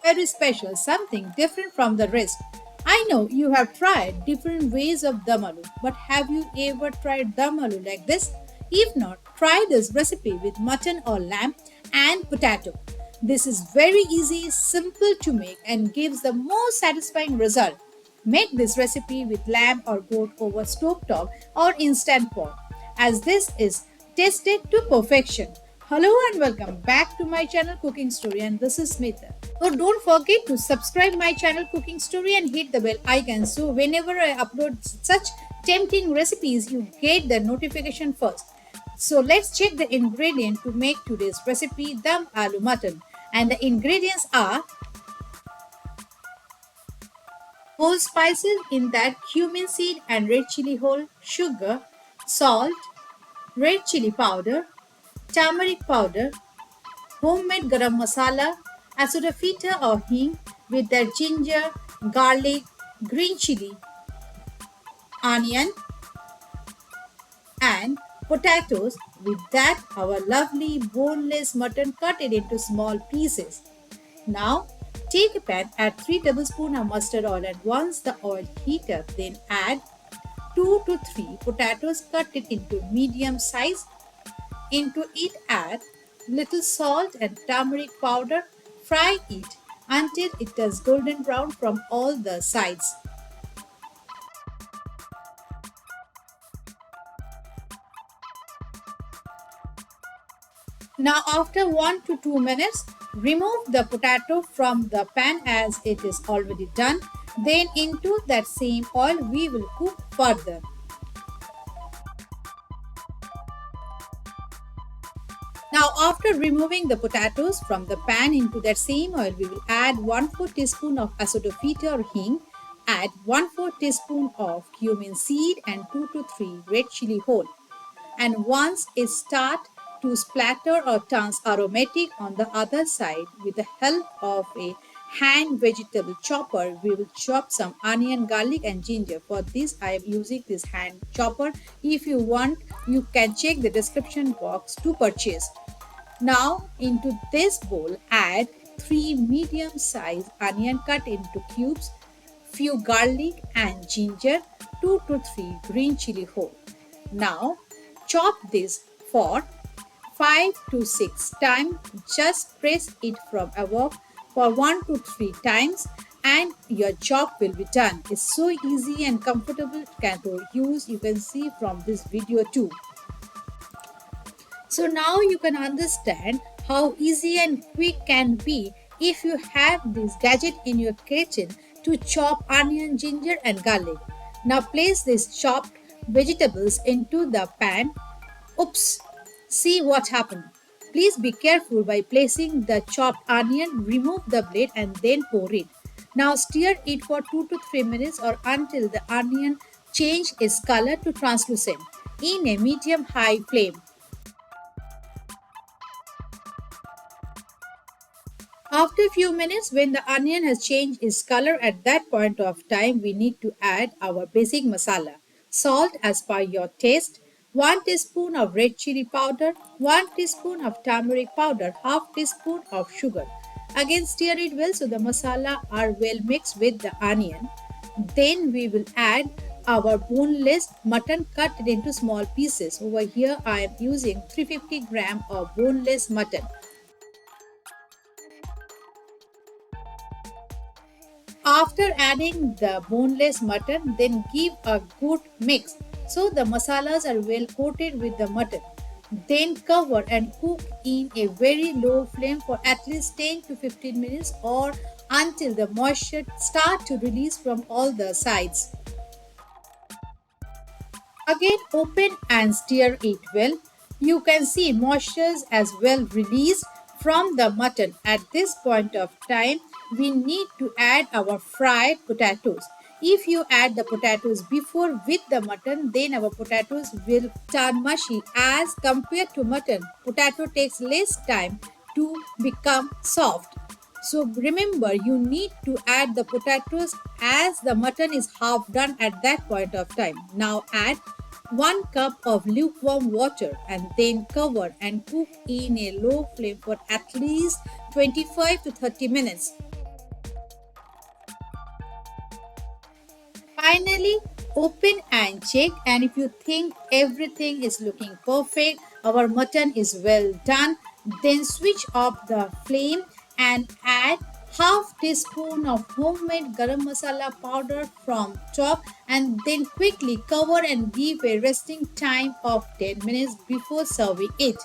Very special, something different from the rest. I know you have tried different ways of Dum Aloo, but have you ever tried Dum Aloo like this? If not, try this recipe with mutton or lamb and potato. This is very easy, simple to make, and gives the most satisfying result. Make this recipe with lamb or goat over stovetop or instant pot, as this is tasted to perfection. Hello and welcome back to my channel Cooking Story, and this is Smita. So don't forget to subscribe my channel Cooking Story and hit the bell icon so whenever I upload such tempting recipes you get the notification first. So let's check the ingredient to make today's recipe Dum Aloo Mutton, and the ingredients are whole spices, in that cumin seed and red chili whole, sugar, salt, red chili powder, turmeric powder, homemade garam masala, asafoetida or hing with their ginger, garlic, green chili, onion, and potatoes. With that, our lovely boneless mutton cut it into small pieces. Now, take a pan, add 3 tablespoons of mustard oil, and once the oil heat up, then add 2 to 3 potatoes, cut it into medium size. Into it add little salt and turmeric powder. Fry it until it turns golden brown from all the sides. Now after 1 to 2 minutes, remove the potato from the pan as it is already done. Then into that same oil we will cook further. Now after removing the potatoes from the pan, into that same oil we will add 1/4 teaspoon of asafoetida or hing, add 1/4 teaspoon of cumin seed and 2 to 3 red chili whole. And once it starts to splatter or turns aromatic on the other side, with the help of a hand vegetable chopper, we will chop some onion, garlic and ginger. For this I am using this hand chopper. If you want, you can check the description box to purchase. Now into this bowl add 3 medium sized onion cut into cubes, few garlic and ginger, 2 to 3 green chili whole. Now chop this for 5 to 6 times. Just press it from above for 1 to 3 times and your chop will be done. It's so easy and comfortable to use. You can see from this video too. So now you can understand how easy and quick can be if you have this gadget in your kitchen to chop onion, ginger and garlic. Now place these chopped vegetables into the pan. Oops! See what happened. Please be careful by placing the chopped onion. Remove the blade and then pour it. Now stir it for 2 to 3 minutes or until the onion change its color to translucent in a medium-high flame. After a few minutes, when the onion has changed its color, at that point of time we need to add our basic masala. Salt as per your taste, 1 teaspoon of red chili powder, 1 teaspoon of turmeric powder, half teaspoon of sugar. Again stir it well so the masala are well mixed with the onion. Then we will add our boneless mutton cut it into small pieces. Over here I am using 350 grams of boneless mutton. After adding the boneless mutton, then give a good mix so the masalas are well coated with the mutton. Then cover and cook in a very low flame for at least 10 to 15 minutes or until the moisture start to release from all the sides. Again open and stir it well. You can see moistures as well released from the mutton. At this point of time, we need to add our fried potatoes. If you add the potatoes before with the mutton, then our potatoes will turn mushy. As compared to mutton, potato takes less time to become soft. So remember, you need to add the potatoes as the mutton is half done at that point of time. Now add 1 cup of lukewarm water and then cover and cook in a low flame for at least 25 to 30 minutes. Finally, open and check, and if you think everything is looking perfect, our mutton is well done, then switch off the flame and add half teaspoon of homemade garam masala powder from top, and then quickly cover and give a resting time of 10 minutes before serving it.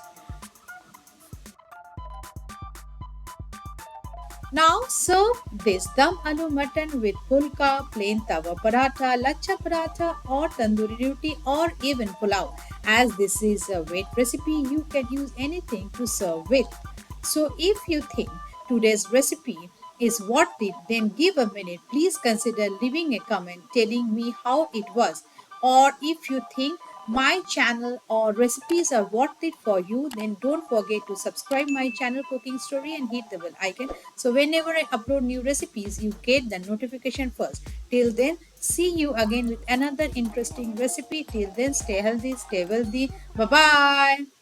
Now serve this dum aloo mutton with pulka, plain tawa paratha, lachha paratha or tandoori roti or even pulao. As this is a wet recipe, you can use anything to serve with. So if you think today's recipe is worth it, then give a minute. Please consider leaving a comment telling me how it was. Or if you think my channel or recipes are worth it for you, then don't forget to subscribe my channel Cooking Story and hit the bell icon, so whenever I upload new recipes you get the notification first. Till then, see you again with another interesting recipe. Till then, stay healthy, stay wealthy. Bye bye.